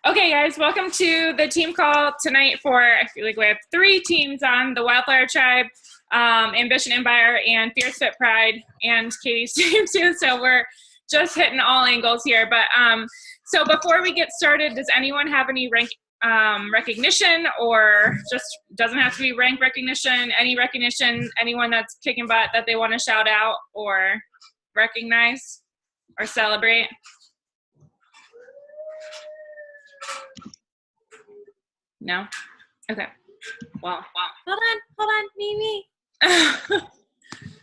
Okay, guys, welcome to the team call tonight for, I feel like we have 3 teams on the Wildflower Tribe, Ambition Empire, and Fierce Fit Pride, and Katie's team too. So we're just hitting all angles here. But so before we get started, does anyone have any rank recognition, or just doesn't have to be rank recognition, any recognition, anyone that's kicking butt that they want to shout out or recognize or celebrate? No? Okay. Well. Hold on, Mimi.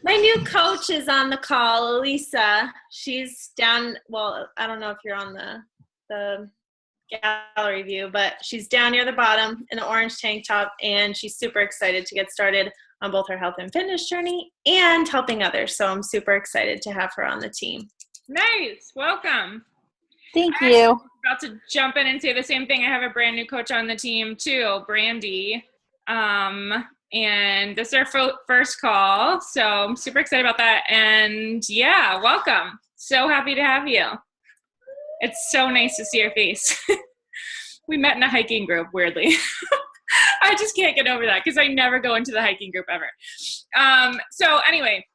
My new coach is on the call, Elisa. She's down, well, I don't know if you're on the gallery view, but she's down near the bottom in the orange tank top, and she's super excited to get started on both her health and fitness journey and helping others. So I'm super excited to have her on the team. Nice. Welcome. Thank you. About to jump in and say the same thing. I have a brand new coach on the team too, Brandy. And this is our first call, so I'm super excited about that. And yeah, welcome. So happy to have you. It's so nice to see your face. We met in a hiking group, weirdly. I just can't get over that because I never go into the hiking group ever. So anyway.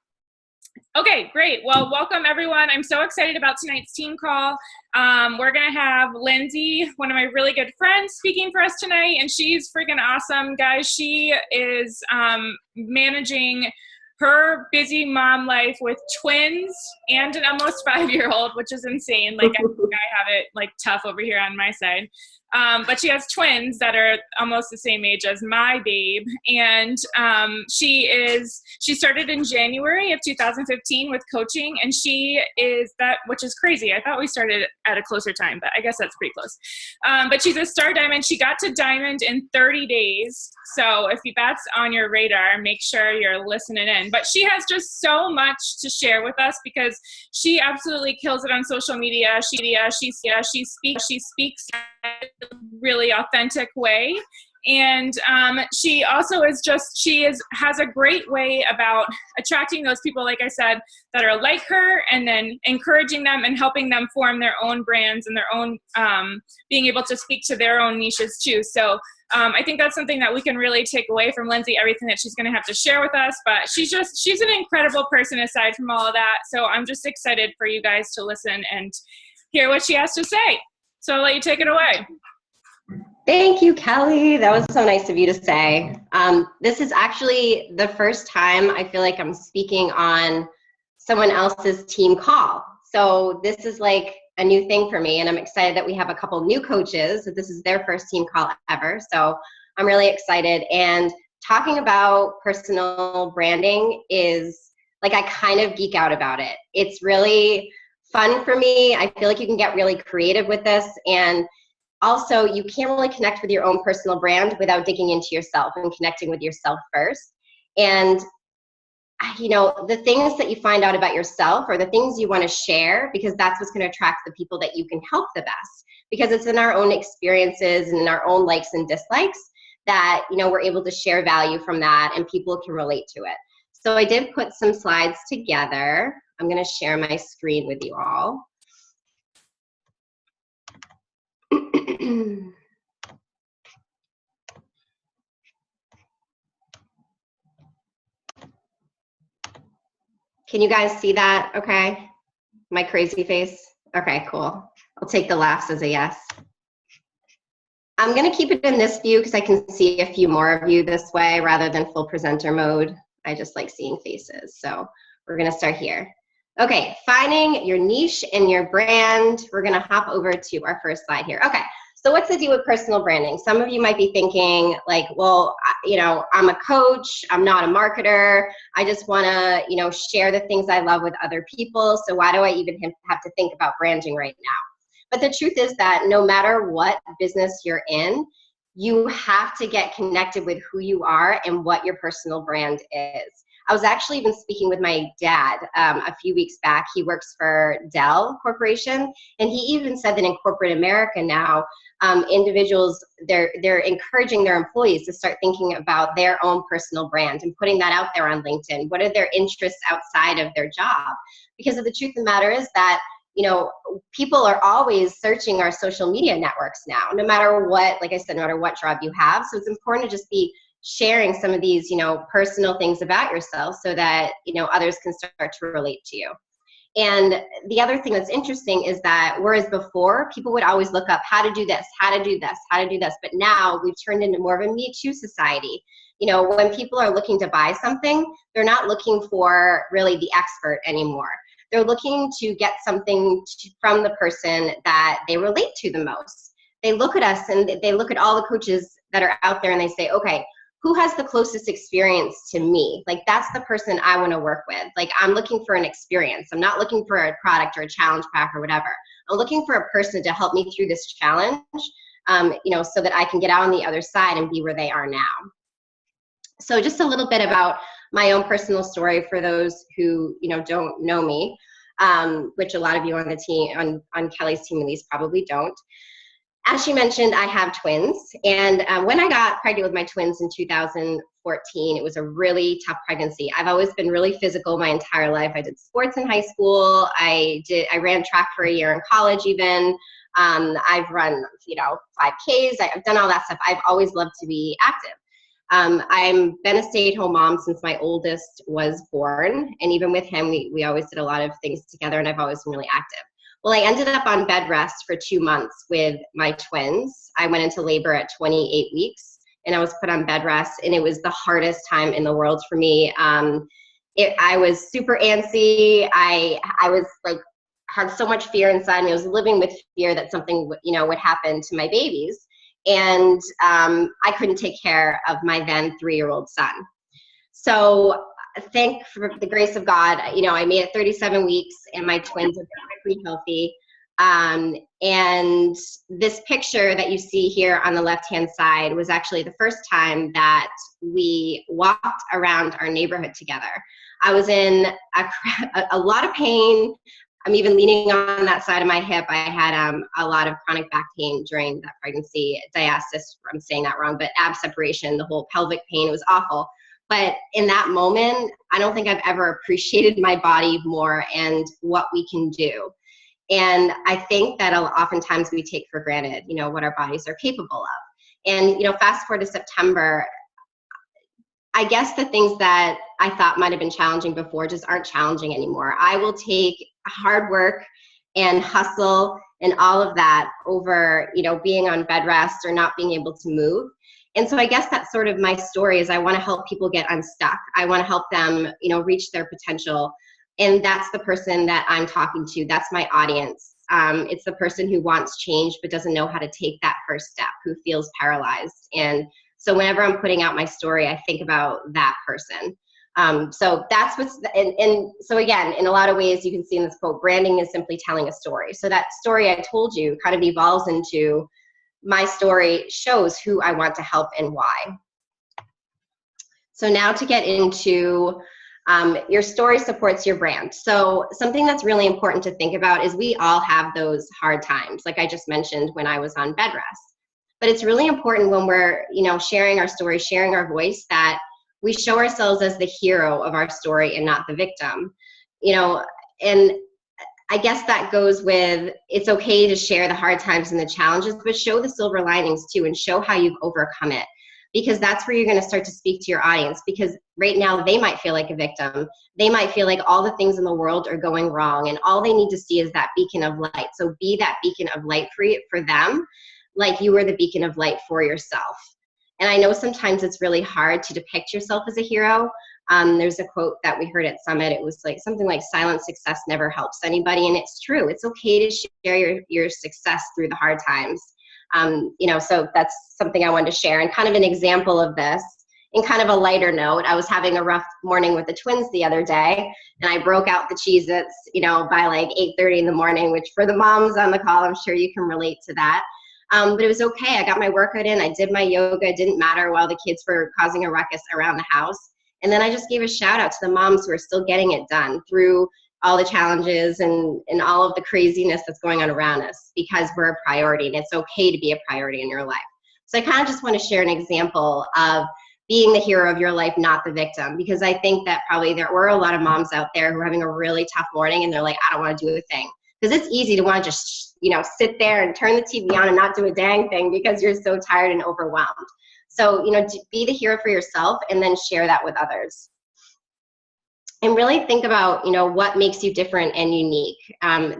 Okay, great. Well, welcome everyone. I'm so excited about tonight's team call. We're going to have Lindsay, one of my really good friends, speaking for us tonight, and she's freaking awesome, guys. She is managing her busy mom life with twins and an almost 5-year-old, which is insane. Like, I think I have it like tough over here on my side. But she has twins that are almost the same age as my babe. And she started in January of 2015 with coaching, and she is that, which is crazy. I thought we started at a closer time, but I guess that's pretty close. But she's a star diamond. She got to diamond in 30 days. So if that's on your radar, make sure you're listening in. But she has just so much to share with us because she absolutely kills it on social media. She speaks really authentic way, and she also is has a great way about attracting those people, like I said, that are like her, and then encouraging them and helping them form their own brands and their own being able to speak to their own niches too. So I think that's something that we can really take away from Lindsay, everything that she's going to have to share with us. But she's an incredible person aside from all of that. So I'm just excited for you guys to listen and hear what she has to say. So I'll let you take it away. Thank you, Kelly. That was so nice of you to say. This is actually the first time I feel like I'm speaking on someone else's team call. So this is like a new thing for me, and I'm excited that we have a couple new coaches. This is their first team call ever. So I'm really excited. And talking about personal branding is like, I kind of geek out about it. It's really fun for me. I feel like you can get really creative with this, and also you can't really connect with your own personal brand without digging into yourself and connecting with yourself first. And you know, the things that you find out about yourself are the things you want to share, because that's what's going to attract the people that you can help the best, because it's in our own experiences and in our own likes and dislikes that, you know, we're able to share value from that and people can relate to it. So I did put some slides together. I'm going to share my screen with you all. Can you guys see that? Okay. My crazy face? Okay, cool. I'll take the laughs as a yes. I'm going to keep it in this view because I can see a few more of you this way rather than full presenter mode. I just like seeing faces. So we're going to start here. Okay, finding your niche and your brand. We're going to hop over to our first slide here. Okay, so what's the deal with personal branding? Some of you might be thinking like, well, you know, I'm a coach, I'm not a marketer. I just want to, you know, share the things I love with other people. So why do I even have to think about branding right now? But the truth is that no matter what business you're in, you have to get connected with who you are and what your personal brand is. I was actually even speaking with my dad a few weeks back. He works for Dell Corporation, and he even said that in corporate America now, individuals, they're encouraging their employees to start thinking about their own personal brand and putting that out there on LinkedIn. What are their interests outside of their job? Because the truth of the matter is that people are always searching our social media networks now, no matter what, like I said, no matter what job you have. So it's important to just be sharing some of these, personal things about yourself so that, others can start to relate to you. And the other thing that's interesting is that whereas before people would always look up how to do this, how to do this, how to do this, but now we've turned into more of a Me Too society. When people are looking to buy something, they're not looking for really the expert anymore. They're looking to get something from the person that they relate to the most. They look at us and they look at all the coaches that are out there and they say, okay, who has the closest experience to me? Like, that's the person I want to work with. Like, I'm looking for an experience. I'm not looking for a product or a challenge pack or whatever. I'm looking for a person to help me through this challenge, so that I can get out on the other side and be where they are now. So just a little bit about my own personal story for those who, don't know me, which a lot of you on the team, on Kelly's team at least, probably don't. As she mentioned, I have twins, and when I got pregnant with my twins in 2014, it was a really tough pregnancy. I've always been really physical my entire life. I did sports in high school. I ran track for a year in college even. I've run, 5Ks. I've done all that stuff. I've always loved to be active. I've been a stay-at-home mom since my oldest was born, and even with him, we always did a lot of things together, and I've always been really active. Well, I ended up on bed rest for 2 months with my twins. I went into labor at 28 weeks, and I was put on bed rest, and it was the hardest time in the world for me. I was super antsy. I was like, had so much fear inside me. I was living with fear that something, would happen to my babies. And I couldn't take care of my then 3-year-old son. So thank for the grace of God, I made it 37 weeks and my twins are perfectly healthy. And this picture that you see here on the left-hand side was actually the first time that we walked around our neighborhood together. I was in a lot of pain. I'm even leaning on that side of my hip. I had a lot of chronic back pain during that pregnancy, diastasis, I'm saying that wrong, but ab separation, the whole pelvic pain, it was awful. But in that moment, I don't think I've ever appreciated my body more and what we can do. And I think that oftentimes we take for granted, what our bodies are capable of. And, fast forward to September, I guess the things that I thought might have been challenging before just aren't challenging anymore. I will take hard work and hustle and all of that over, being on bed rest or not being able to move. And so I guess that's sort of my story, is I want to help people get unstuck. I want to help them, reach their potential. And that's the person that I'm talking to. That's my audience. It's the person who wants change but doesn't know how to take that first step, who feels paralyzed. And so whenever I'm putting out my story, I think about that person. So that's and so again, in a lot of ways, you can see in this quote, branding is simply telling a story. So that story I told you kind of evolves into my story, shows who I want to help and why. So now to get into your story supports your brand. So something that's really important to think about is we all have those hard times, like I just mentioned when I was on bed rest. But it's really important when we're, sharing our story, sharing our voice, that we show ourselves as the hero of our story and not the victim. And I guess that goes with, it's okay to share the hard times and the challenges, but show the silver linings too, and show how you've overcome it. Because that's where you're going to start to speak to your audience, because right now they might feel like a victim. They might feel like all the things in the world are going wrong, and all they need to see is that beacon of light. So be that beacon of light for them, like you were the beacon of light for yourself. And I know sometimes it's really hard to depict yourself as a hero. There's a quote that we heard at Summit. It was like something like, silent success never helps anybody. And it's true. It's okay to share your success through the hard times. So that's something I wanted to share. And kind of an example of this, in kind of a lighter note, I was having a rough morning with the twins the other day, and I broke out the Cheez-Its, by like 8:30 in the morning, which for the moms on the call, I'm sure you can relate to that. But it was okay. I got my workout in. I did my yoga. It didn't matter while the kids were causing a ruckus around the house. And then I just gave a shout out to the moms who are still getting it done through all the challenges and all of the craziness that's going on around us, because we're a priority, and it's okay to be a priority in your life. So I kind of just want to share an example of being the hero of your life, not the victim, because I think that probably there were a lot of moms out there who are having a really tough morning and they're like, I don't want to do a thing. Because it's easy to want to just, sit there and turn the TV on and not do a dang thing because you're so tired and overwhelmed. So, be the hero for yourself and then share that with others. And really think about, what makes you different and unique.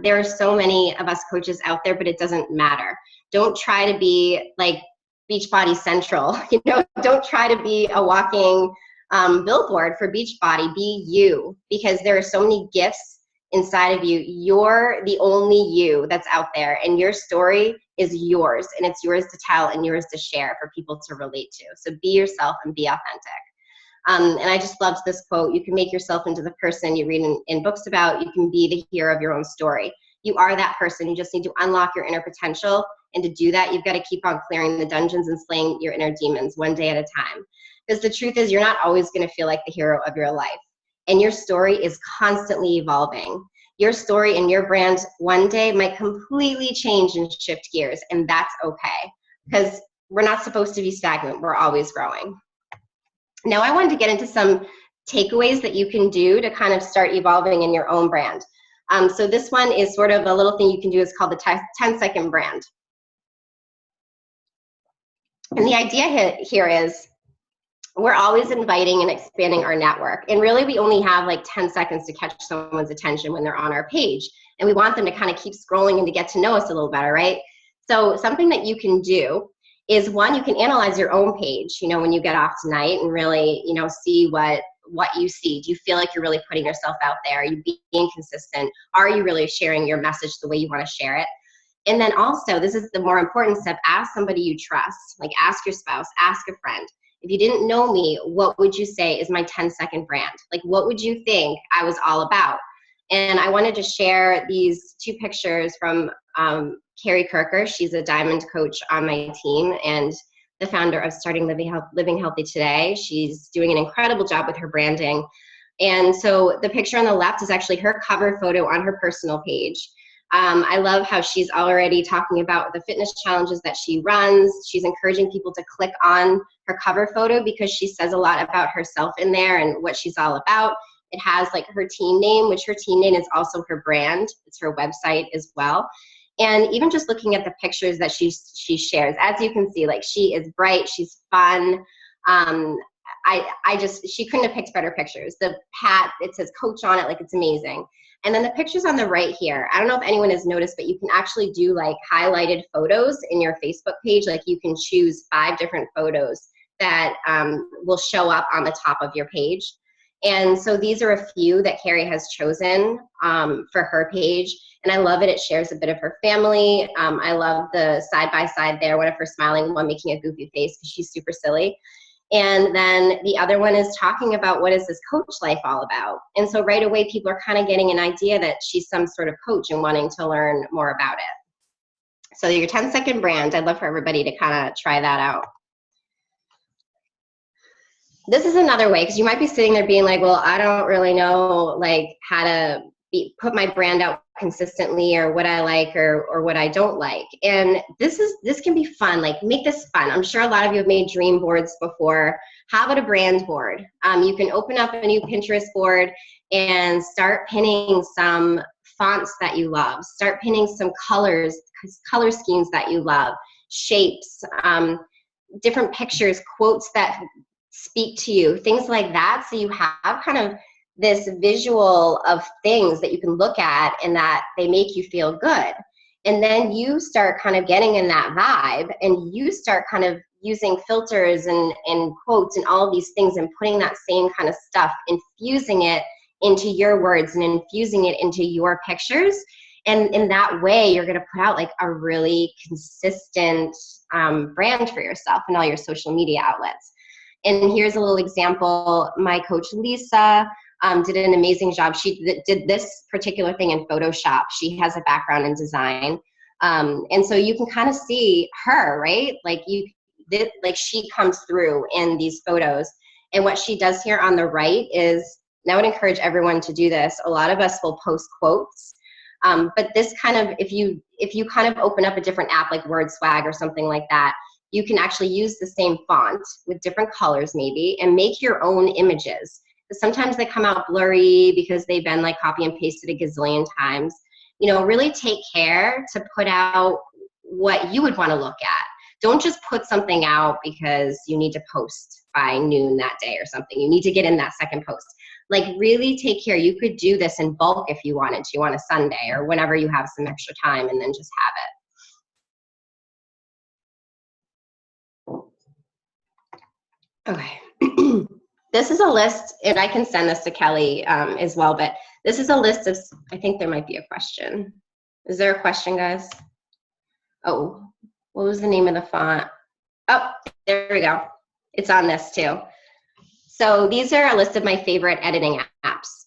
There are so many of us coaches out there, but it doesn't matter. Don't try to be like Beachbody Central. Don't try to be a walking billboard for Beachbody. Be you, because there are so many gifts inside of you. You're the only you that's out there, and your story is yours, and it's yours to tell and yours to share for people to relate to. So be yourself and be authentic. And I just loved this quote: you can make yourself into the person you read in books about. You can be the hero of your own story. You are that person. You just need to unlock your inner potential. And to do that, you've got to keep on clearing the dungeons and slaying your inner demons one day at a time. Because the truth is, you're not always going to feel like the hero of your life. And your story is constantly evolving. Your story and your brand one day might completely change and shift gears. And that's okay. Because we're not supposed to be stagnant. We're always growing. Now, I wanted to get into some takeaways that you can do to kind of start evolving in your own brand. So this one is sort of a little thing you can do. It's called the 10-second brand. And the idea here is we're always inviting and expanding our network. And really, we only have like 10 seconds to catch someone's attention when they're on our page. And we want them to kind of keep scrolling and to get to know us a little better, right? So something that you can do is, one, you can analyze your own page, when you get off tonight, and really, see what you see. Do you feel like you're really putting yourself out there? Are you being consistent? Are you really sharing your message the way you want to share it? And then also, this is the more important step, ask somebody you trust. Like, ask your spouse, ask a friend. If you didn't know me, what would you say is my 10-second brand? Like, what would you think I was all about? And I wanted to share these two pictures from Carrie Kirker. She's a diamond coach on my team and the founder of Starting Living Healthy Today. She's doing an incredible job with her branding. And so the picture on the left is actually her cover photo on her personal page. I love how she's already talking about the fitness challenges that she runs. She's encouraging people to click on her cover photo because she says a lot about herself in there and what she's all about. It has like her team name, which her team name is also her brand. It's her website as well. And even just looking at the pictures that she shares, as you can see, like, she is bright, she's fun. She couldn't have picked better pictures. The hat, it says coach on it, like, it's amazing. And then the pictures on the right here, I don't know if anyone has noticed, but you can actually do like highlighted photos in your Facebook page. Like, you can choose 5 different photos that will show up on the top of your page. And so these are a few that Carrie has chosen for her page. And I love it. It shares a bit of her family. I love the side-by-side there, one of her smiling, one making a goofy face because she's super silly. And then the other one is talking about what is this coach life all about. And so right away, people are kind of getting an idea that she's some sort of coach and wanting to learn more about it. So your 10-second brand, I'd love for everybody to kind of try that out. This is another way, because you might be sitting there being like, well, I don't really know like how to put my brand out consistently, or what I like or what I don't like. And this can be fun. Like, make this fun. I'm sure a lot of you have made dream boards before. How about a brand board? You can open up a new Pinterest board and start pinning some fonts that you love. Start pinning some color schemes that you love, shapes, different pictures, quotes that speak to you, things like that. So you have kind of this visual of things that you can look at and that they make you feel good. And then you start kind of getting in that vibe, and you start kind of using filters and quotes and all of these things, and putting that same kind of stuff, infusing it into your words and infusing it into your pictures. And in that way, you're going to put out like a really consistent brand for yourself in all your social media outlets. And here's a little example. My coach, Lisa, did an amazing job. She did this particular thing in Photoshop. She has a background in design. And so you can kind of see her, right? Like, she comes through in these photos. And what she does here on the right is, and I would encourage everyone to do this. A lot of us will post quotes. But this kind of, if you kind of open up a different app like Word Swag or something like that, you can actually use the same font with different colors maybe, and make your own images. Sometimes they come out blurry because they've been like copy and pasted a gazillion times. really take care to put out what you would want to look at. Don't just put something out because you need to post by noon that day or something. You need to get in that second post. Like, really take care. You could do this in bulk if you wanted to on a Sunday or whenever you have some extra time, and then just have it. Okay. This is a list, and I can send this to Kelly as well, but this is a list of, I think there might be a question. Is there a question, guys? Oh, what was the name of the font? Oh, there we go. It's on this too. So these are a list of my favorite editing apps.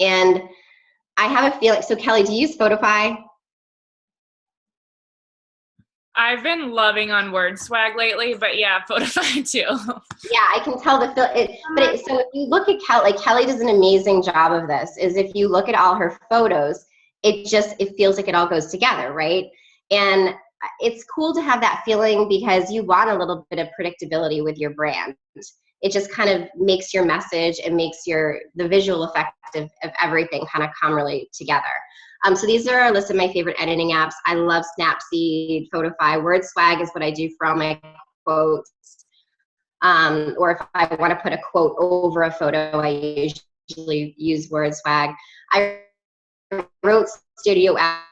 And I have a feeling, so Kelly, do you use Photify? I've been loving on Word Swag lately, but yeah, Photify too. Yeah, I can tell so if you look at Kelly, like Kelly does an amazing job of this, is if you look at all her photos, it feels like it all goes together, right? And it's cool to have that feeling because you want a little bit of predictability with your brand. It just kind of makes your message and makes the visual effect of everything kind of come really together. So these are a list of my favorite editing apps. I love Snapseed, Photify. Word Swag is what I do for all my quotes. Or if I want to put a quote over a photo, I usually use Word Swag. I wrote Studio app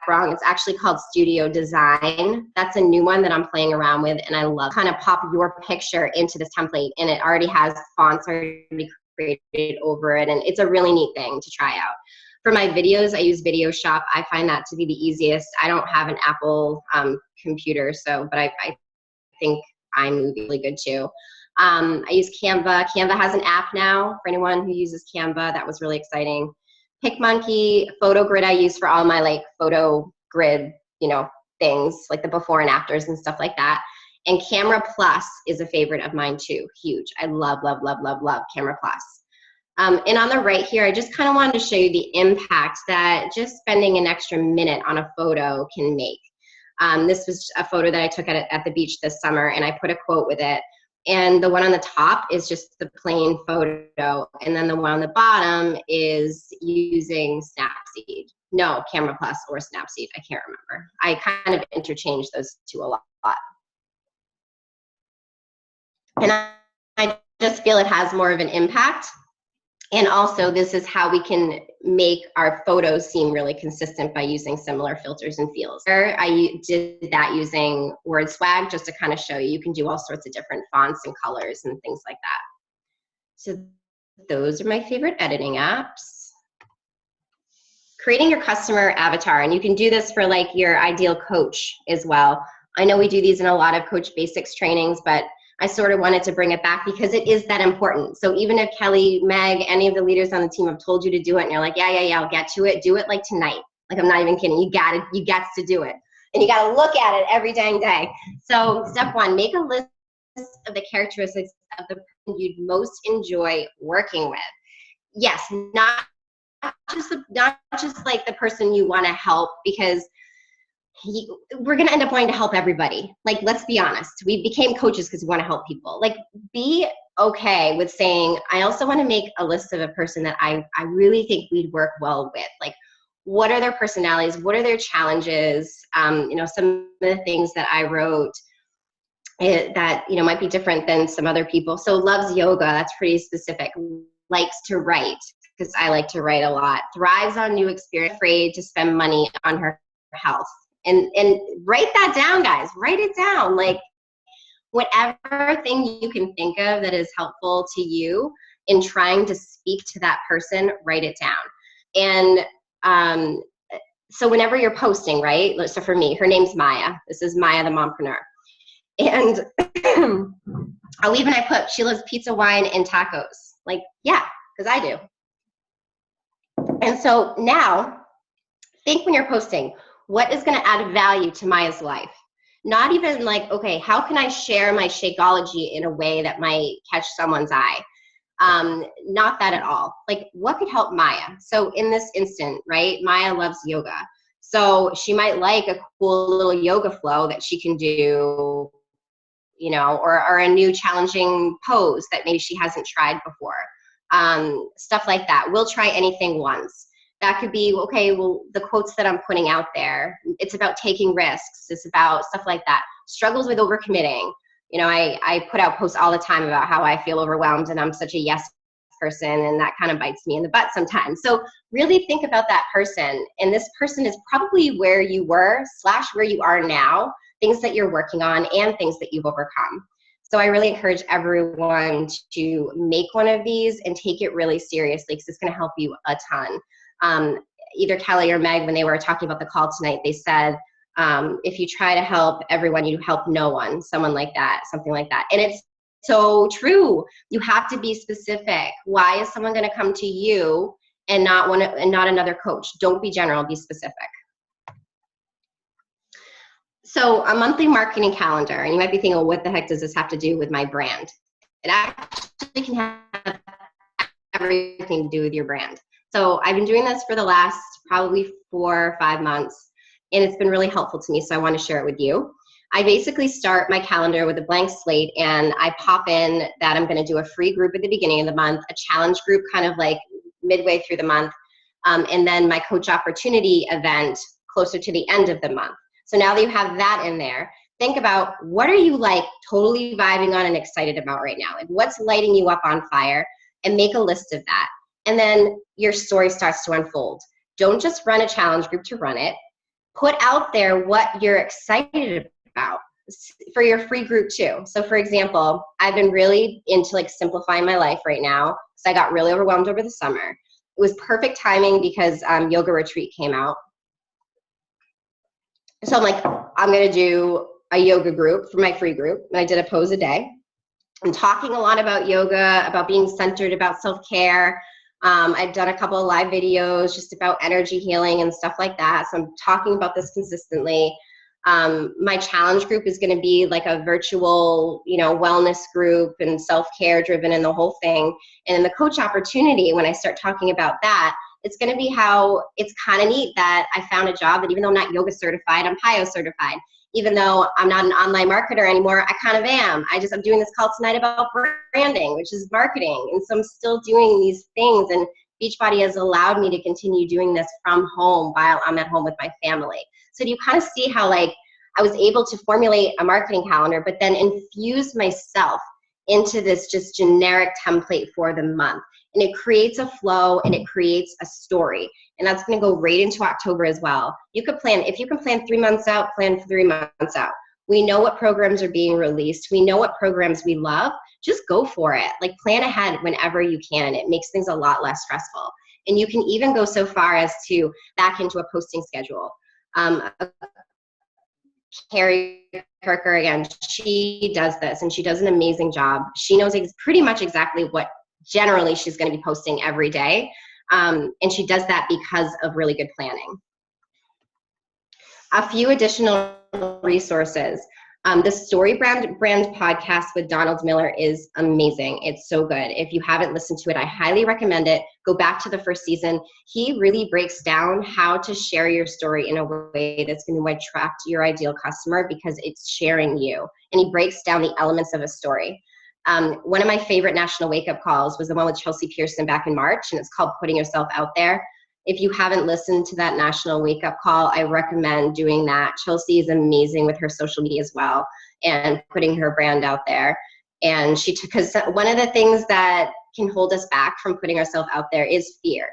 wrong. It's actually called Studio Design. That's a new one that I'm playing around with, and I love kind of pop your picture into this template, and it already has fonts already created over it, and it's a really neat thing to try out. For my videos, I use Video Shop. I find that to be the easiest. I don't have an Apple computer, but I think iMovie really good too. I use Canva. Canva has an app now for anyone who uses Canva. That was really exciting. PicMonkey, PhotoGrid I use for all my like photo grid, things like the before and afters and stuff like that. And Camera Plus is a favorite of mine too. Huge. I love, love, love, love, love Camera Plus. And on the right here, I just kind of wanted to show you the impact that just spending an extra minute on a photo can make. This was a photo that I took at the beach this summer, and I put a quote with it. And the one on the top is just the plain photo, and then the one on the bottom is using Snapseed. No, Camera Plus or Snapseed, I can't remember. I kind of interchange those two a lot. And I just feel it has more of an impact. And also, this is how we can make our photos seem really consistent by using similar filters and feels. I did that using Word Swag just to kind of show you can do all sorts of different fonts and colors and things like that. So those are my favorite editing apps. Creating your customer avatar, and you can do this for like your ideal coach as well. I know we do these in a lot of Coach Basics trainings, but I sort of wanted to bring it back because it is that important. So even if Kelly, Meg, any of the leaders on the team have told you to do it and you're like, yeah, I'll get to it, do it like tonight. Like, I'm not even kidding. You got to do it. And you got to look at it every dang day. So step one, make a list of the characteristics of the person you'd most enjoy working with. Yes, not just like the person you want to help, because we're going to end up wanting to help everybody. Like, let's be honest. We became coaches because we want to help people. Like, be okay with saying, I also want to make a list of a person that I really think we'd work well with. Like, what are their personalities? What are their challenges? Some of the things that I wrote that, might be different than some other people. So loves yoga. That's pretty specific. Likes to write, because I like to write a lot. Thrives on new experience. Afraid to spend money on her health. And write that down, guys. Write it down. Like, whatever thing you can think of that is helpful to you in trying to speak to that person, write it down. And so whenever you're posting, right? So for me, her name's Maya. This is Maya, the mompreneur. And I put, she loves pizza, wine, and tacos. Like, yeah, because I do. And so now, think when you're posting, what is going to add value to Maya's life? Not even like, okay, how can I share my Shakeology in a way that might catch someone's eye? Not that at all. Like, what could help Maya? So in this instant, right, Maya loves yoga. So she might like a cool little yoga flow that she can do, or a new challenging pose that maybe she hasn't tried before. Stuff like that. We'll try anything once. That could be, okay, well, the quotes that I'm putting out there, it's about taking risks. It's about stuff like that. Struggles with overcommitting. You know, I put out posts all the time about how I feel overwhelmed and I'm such a yes person, and that kind of bites me in the butt sometimes. So really think about that person, and this person is probably where you were / where you are now, things that you're working on and things that you've overcome. So I really encourage everyone to make one of these and take it really seriously, because it's going to help you a ton. Either Kelly or Meg, when they were talking about the call tonight, they said, if you try to help everyone, you help no one, someone like that, something like that. And it's so true. You have to be specific. Why is someone going to come to you and not another coach? Don't be general, be specific. So a monthly marketing calendar, and you might be thinking, well, what the heck does this have to do with my brand? It actually can have everything to do with your brand. So I've been doing this for the last probably 4 or 5 months, and it's been really helpful to me, so I want to share it with you. I basically start my calendar with a blank slate, and I pop in that I'm going to do a free group at the beginning of the month, a challenge group kind of like midway through the month, and then my coach opportunity event closer to the end of the month. So now that you have that in there, think about, what are you like totally vibing on and excited about right now? Like, what's lighting you up on fire? And make a list of that. And then your story starts to unfold. Don't just run a challenge group to run it. Put out there what you're excited about for your free group too. So for example, I've been really into like simplifying my life right now, because I got really overwhelmed over the summer. It was perfect timing because yoga retreat came out. So I'm like, I'm going to do a yoga group for my free group. And I did a pose a day. I'm talking a lot about yoga, about being centered, about self-care. I've done a couple of live videos just about energy healing and stuff like that. So I'm talking about this consistently. My challenge group is going to be like a virtual, wellness group and self-care driven and the whole thing. And in the coach opportunity, when I start talking about that, it's going to be how it's kind of neat that I found a job that, even though I'm not yoga certified, I'm PIO certified. Even though I'm not an online marketer anymore, I kind of am. I'm doing this call tonight about branding, which is marketing. And so I'm still doing these things, and Beachbody has allowed me to continue doing this from home while I'm at home with my family. So do you kind of see how like I was able to formulate a marketing calendar, but then infuse myself into this just generic template for the month? And it creates a flow and it creates a story. And that's going to go right into October as well. You could plan, if you can plan 3 months out, plan 3 months out. We know what programs are being released. We know what programs we love. Just go for it. Like, plan ahead whenever you can. It makes things a lot less stressful. And you can even go so far as to back into a posting schedule. Carrie Kirker, again, she does this and she does an amazing job. She knows pretty much exactly what generally she's going to be posting every day. And she does that because of really good planning. A few additional resources. The Story Brand podcast with Donald Miller is amazing. It's so good. If you haven't listened to it, I highly recommend it. Go back to the first season. He really breaks down how to share your story in a way that's going to attract your ideal customer, because it's sharing you. And he breaks down the elements of a story. One of my favorite national wake-up calls was the one with Chelsea Pearson back in March, and it's called Putting Yourself Out There. If you haven't listened to that national wake-up call, I recommend doing that. Chelsea is amazing with her social media as well and putting her brand out there. And because one of the things that can hold us back from putting ourselves out there is fear.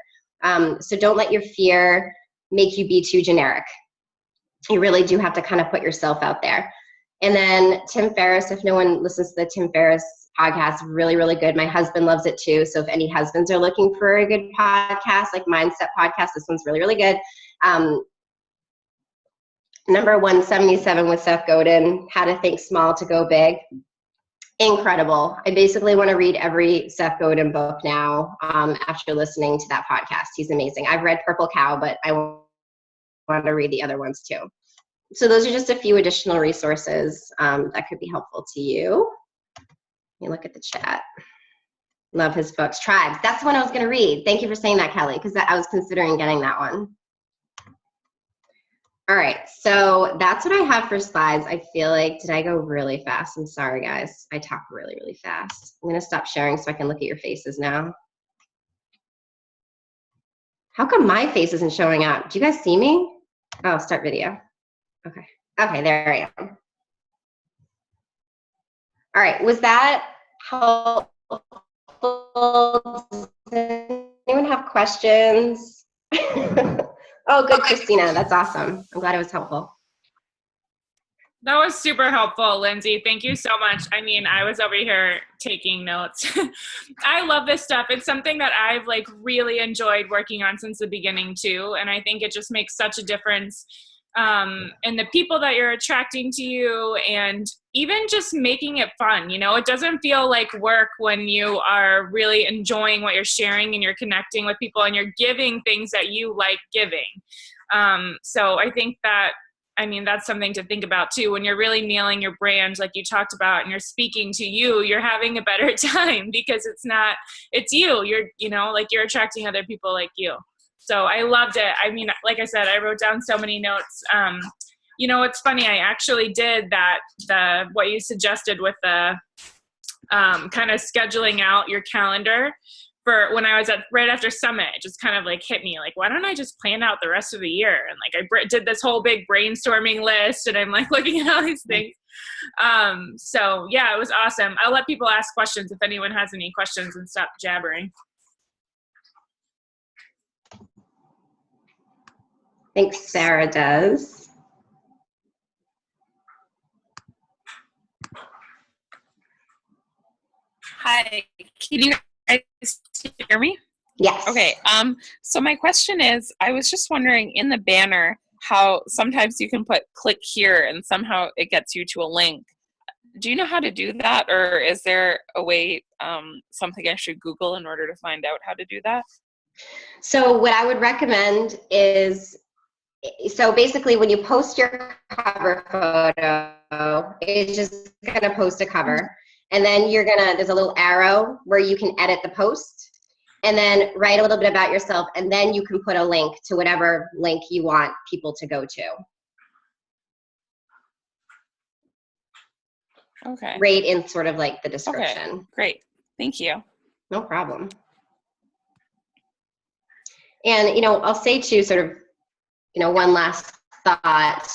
So don't let your fear make you be too generic. You really do have to kind of put yourself out there. And then Tim Ferriss, if no one listens to the Tim Ferriss podcast, really, really good. My husband loves it too. So if any husbands are looking for a good podcast, like Mindset Podcast, this one's really, really good. Number 177 with Seth Godin, How to Think Small to Go Big. Incredible. I basically want to read every Seth Godin book now after listening to that podcast. He's amazing. I've read Purple Cow, but I want to read the other ones too. So those are just a few additional resources that could be helpful to you. Let me look at the chat. Love his books. Tribes. That's the one I was going to read. Thank you for saying that, Kelly, because I was considering getting that one. All right. So that's what I have for slides. I feel like, did I go really fast? I'm sorry, guys. I talk really, really fast. I'm going to stop sharing so I can look at your faces now. How come my face isn't showing up? Do you guys see me? Oh, start video. Okay. Okay, there I am. All right, was that helpful? Does anyone have questions? Oh, good, Christina. That's awesome. I'm glad it was helpful. That was super helpful, Lindsay. Thank you so much. I mean, I was over here taking notes. I love this stuff. It's something that I've like really enjoyed working on since the beginning too. And I think it just makes such a difference in the people that you're attracting to you, and even just making it fun. You know, it doesn't feel like work when you are really enjoying what you're sharing and you're connecting with people and you're giving things that you like giving. So I think that, I mean, that's something to think about too. When you're really nailing your brand, like you talked about, and you're speaking to you, you're having a better time because it's you. You're, you know, like you're attracting other people like you. So I loved it. I mean, like I said, I wrote down so many notes. You know, it's funny. I actually did what you suggested with the kind of scheduling out your calendar for when I was right after Summit. It just kind of like hit me like, why don't I just plan out the rest of the year? And like I did this whole big brainstorming list, and I'm like looking at all these things. So yeah, it was awesome. I'll let people ask questions if anyone has any questions and stop jabbering. I think Sarah does. Hi, can you guys hear me? Yes. Okay, so my question is, I was just wondering in the banner how sometimes you can put click here and somehow it gets you to a link. Do you know how to do that, or is there a way, something I should Google in order to find out how to do that? So what I would recommend is, so basically when you post your cover photo, it's just gonna post a cover. And then there's a little arrow where you can edit the post and then write a little bit about yourself. And then you can put a link to whatever link you want people to go to. Okay. Right in sort of like the description. Okay, great. Thank you. No problem. And, you know, I'll say too, sort of, you know, one last thought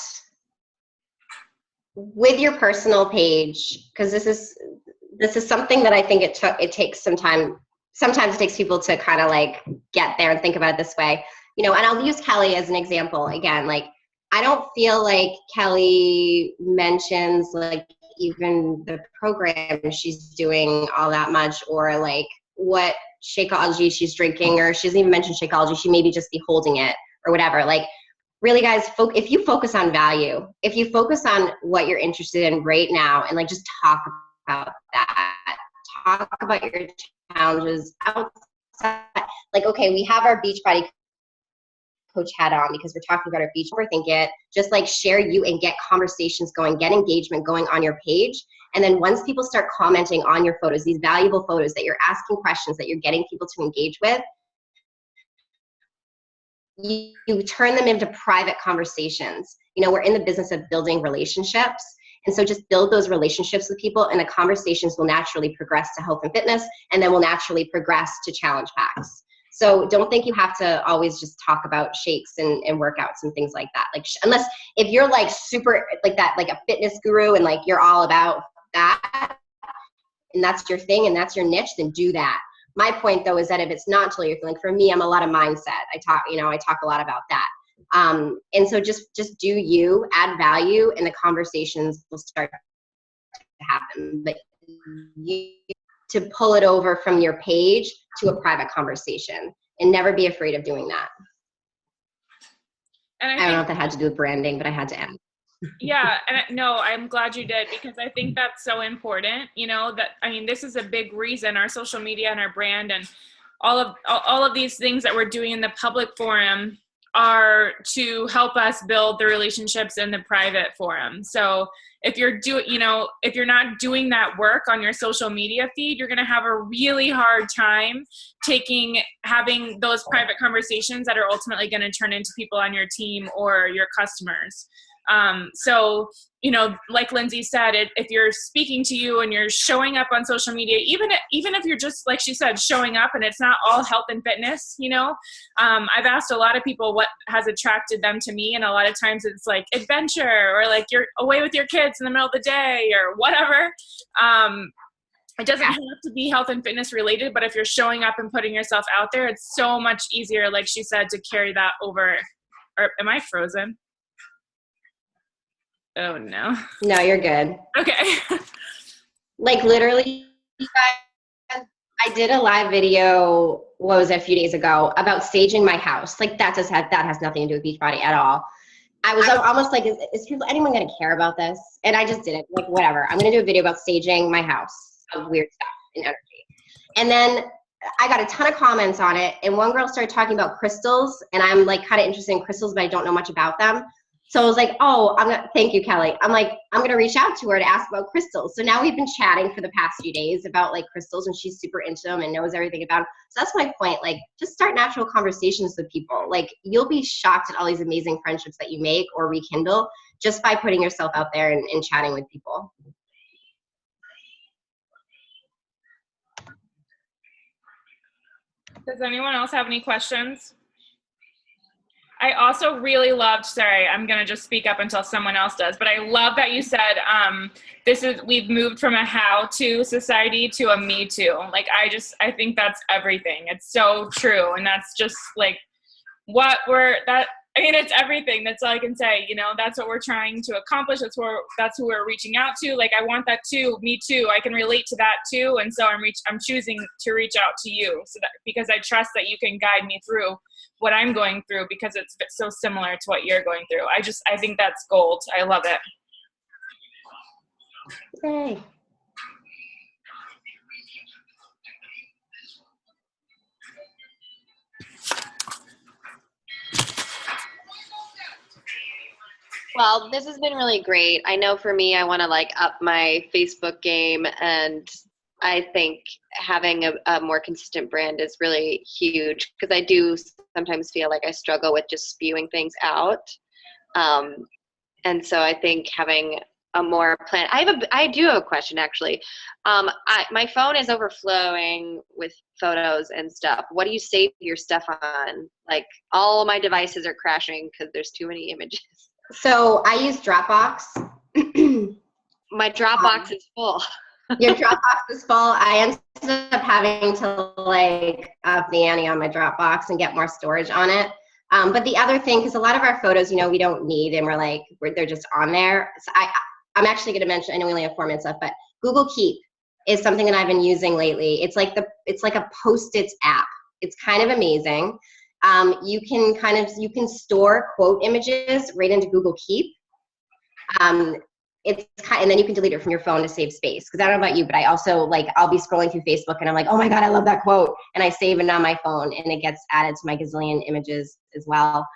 with your personal page, because this is something that I think it takes some time. Sometimes it takes people to kind of like get there and think about it this way, you know. And I'll use Kelly as an example again. Like, I don't feel like Kelly mentions like even the program she's doing all that much, or like what Shakeology she's drinking, or she doesn't even mention Shakeology. She maybe just be holding it or whatever. Like, really, guys, if you focus on value, if you focus on what you're interested in right now, and like just talk about that, talk about your challenges outside. Like, okay, we have our Beachbody coach hat on because we're talking about our beach. Overthink it. Just like share you and get conversations going, get engagement going on your page. And then once people start commenting on your photos, these valuable photos that you're asking questions that you're getting people to engage with, you turn them into private conversations. You know, we're in the business of building relationships. And so just build those relationships with people, and the conversations will naturally progress to health and fitness, and then will naturally progress to challenge packs. So don't think you have to always just talk about shakes and workouts and things like that. Like, unless if you're like super like that, like a fitness guru, and like you're all about that, and that's your thing and that's your niche, then do that. My point though is that if it's not until you're feeling, for me, I'm a lot of mindset. I talk a lot about that. And so just do you, add value, and the conversations will start to happen. But you to pull it over from your page to a private conversation, and never be afraid of doing that. And I don't know if that had to do with branding, but I had to add. Yeah, and no, I'm glad you did, because I think that's so important. You know, that, I mean, this is a big reason our social media and our brand and all of these things that we're doing in the public forum are to help us build the relationships in the private forum. So if you're not doing that work on your social media feed, you're going to have a really hard time having those private conversations that are ultimately going to turn into people on your team or your customers. So, like Lindsay said, if you're speaking to you and you're showing up on social media, even if you're just, like she said, showing up and it's not all health and fitness, I've asked a lot of people what has attracted them to me. And a lot of times it's like adventure, or like you're away with your kids in the middle of the day or whatever. It doesn't have to be health and fitness related, but if you're showing up and putting yourself out there, it's so much easier, like she said, to carry that over. Or am I frozen? Oh, no. No, you're good. Okay. Like literally, you guys, I did a live video, what was it, a few days ago, about staging my house. Like that has nothing to do with Beachbody at all. I was almost like, is anyone going to care about this? And I just didn't. Like, whatever. I'm going to do a video about staging my house of weird stuff and energy. And then I got a ton of comments on it. And one girl started talking about crystals. And I'm like kind of interested in crystals, but I don't know much about them. So I was like, thank you, Kelly. I'm like, I'm going to reach out to her to ask about crystals. So now we've been chatting for the past few days about like crystals, and she's super into them and knows everything about them. So that's my point. Like, just start natural conversations with people. Like, you'll be shocked at all these amazing friendships that you make or rekindle just by putting yourself out there and chatting with people. Does anyone else have any questions? I also really loved, sorry, I'm going to just speak up until someone else does, but I love that you said we've moved from a how to society to a me too. Like, I think that's everything. It's so true. And that's just like it's everything. That's all I can say. That's what we're trying to accomplish. That's who we're reaching out to. Like, I want that too. Me too. I can relate to that too. And so I'm choosing to reach out to you because I trust that you can guide me through what I'm going through, because it's so similar to what you're going through. I think that's gold. I love it. Yay. Well, this has been really great. I know for me, I want to like up my Facebook game, and I think having a more consistent brand is really huge, because I do sometimes feel like I struggle with just spewing things out. And so I think having a more plan. I do have a question actually. My phone is overflowing with photos and stuff. What do you save your stuff on? Like, all my devices are crashing because there's too many images. So I use Dropbox. My Dropbox is full. Your Dropbox is full. I ended up having to like up the ante on my Dropbox and get more storage on it. But the other thing, because a lot of our photos, we don't need, and they're just on there. So I'm actually going to mention, I know we only have 4 minutes left, but Google Keep is something that I've been using lately. It's like a Post-its app. It's kind of amazing. You can store quote images right into Google Keep. And then you can delete it from your phone to save space. Because I don't know about you, but I also I'll be scrolling through Facebook and I'm like, oh my God, I love that quote. And I save it on my phone and it gets added to my gazillion images as well.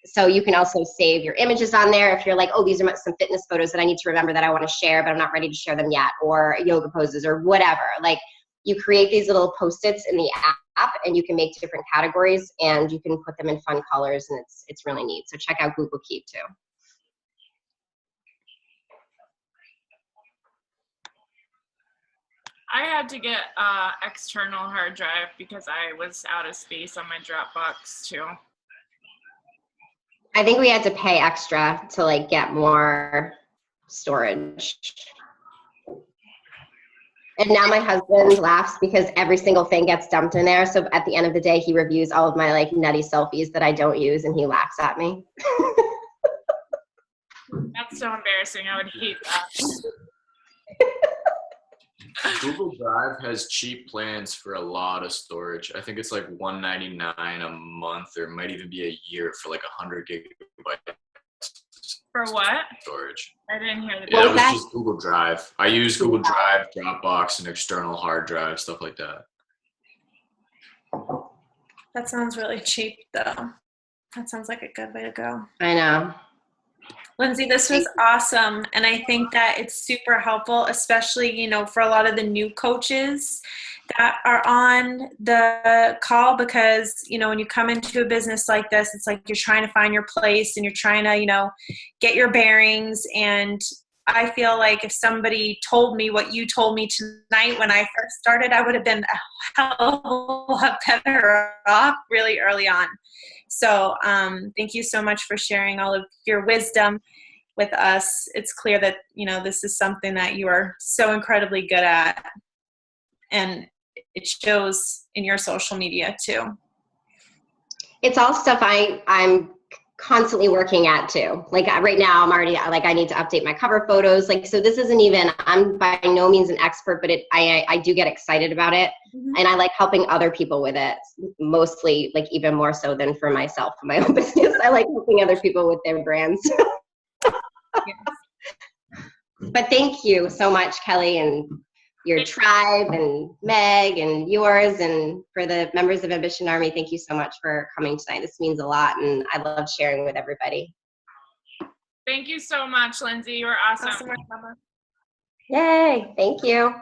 So you can also save your images on there if you're like, oh, these are some fitness photos that I need to remember that I want to share, but I'm not ready to share them yet, or yoga poses or whatever. Like, you create these little Post-its in the app and you can make different categories and you can put them in fun colors, and it's really neat. So check out Google Keep too. I had to get external hard drive because I was out of space on my Dropbox too. I think we had to pay extra to get more storage. And now my husband laughs because every single thing gets dumped in there. So at the end of the day, he reviews all of my nutty selfies that I don't use, and he laughs at me. That's so embarrassing. I would hate that. Google Drive has cheap plans for a lot of storage. I think it's like $199 a month, or it might even be a year for 100 gigabytes. For what? Storage. I didn't hear the. Yeah, it was just Google Drive. I use Google Drive, Dropbox, and external hard drive, stuff like that. That sounds really cheap, though. That sounds like a good way to go. I know. Lindsay, this was awesome. And I think that it's super helpful, especially, for a lot of the new coaches that are on the call, because, you know, when you come into a business like this, it's like you're trying to find your place and you're trying to, you know, get your bearings. And I feel like if somebody told me what you told me tonight when I first started, I would have been a hell of a lot better off really early on. So thank you so much for sharing all of your wisdom with us. It's clear that, you know, this is something that you are so incredibly good at, and it shows in your social media too. It's all stuff I'm constantly working at too. Like right now I'm already like, I need to update my cover photos. Like, so this isn't even, I'm by no means an expert, but I do get excited about it. Mm-hmm. And I like helping other people with it, mostly, like even more so than for myself and my own business. I like helping other people with their brands. Yes. But thank you so much, Kelly, and your tribe, and Meg, and yours, and for the members of Ambition Army, thank you so much for coming tonight. This means a lot, and I love sharing with everybody. Thank you so much, Lindsay. You were awesome. Yay, thank you.